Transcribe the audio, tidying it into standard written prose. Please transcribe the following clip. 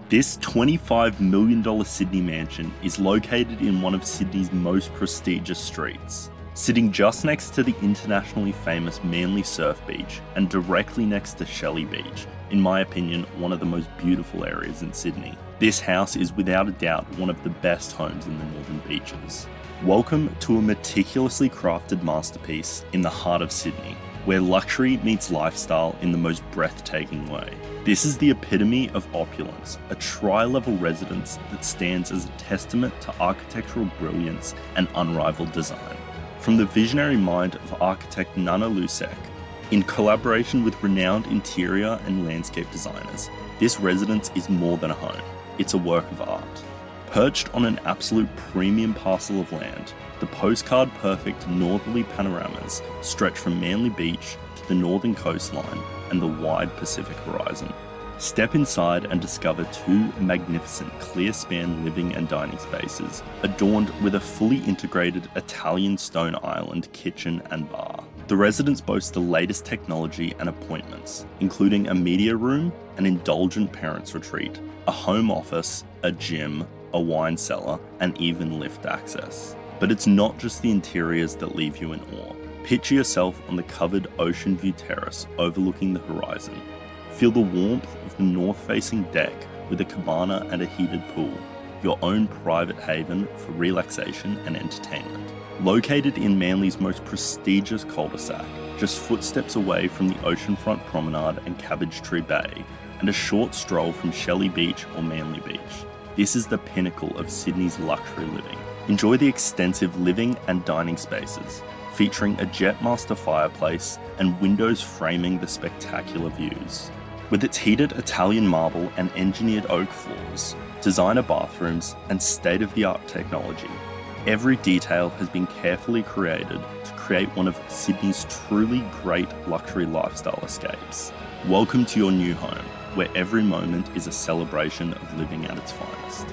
This $25 million Sydney mansion is located in one of Sydney's most prestigious streets. Sitting just next to the internationally famous Manly Surf Beach and directly next to Shelley Beach, in my opinion, one of the most beautiful areas in Sydney. This house is without a doubt one of the best homes in the Northern Beaches. Welcome to a meticulously crafted masterpiece in the heart of Sydney, where luxury meets lifestyle in the most breathtaking way. This is the epitome of opulence, a tri-level residence that stands as a testament to architectural brilliance and unrivaled design. From the visionary mind of architect Nana Lusek, in collaboration with renowned interior and landscape designers, this residence is more than a home, it's a work of art. Perched on an absolute premium parcel of land, the postcard-perfect northerly panoramas stretch from Manly Beach to the northern coastline and the wide Pacific horizon. Step inside and discover two magnificent clear-span living and dining spaces, adorned with a fully integrated Italian stone island kitchen and bar. The residence boasts the latest technology and appointments, including a media room, an indulgent parents' retreat, a home office, a gym, a wine cellar, and even lift access. But it's not just the interiors that leave you in awe. Picture yourself on the covered ocean view terrace overlooking the horizon. Feel the warmth of the north-facing deck with a cabana and a heated pool, your own private haven for relaxation and entertainment. Located in Manly's most prestigious cul-de-sac, just footsteps away from the oceanfront promenade and Cabbage Tree Bay, and a short stroll from Shelley Beach or Manly Beach. This is the pinnacle of Sydney's luxury living. Enjoy the extensive living and dining spaces, featuring a Jetmaster fireplace and windows framing the spectacular views. With its heated Italian marble and engineered oak floors, designer bathrooms, and state-of-the-art technology, every detail has been carefully created to create one of Sydney's truly great luxury lifestyle escapes. Welcome to your new home, where every moment is a celebration of living at its finest.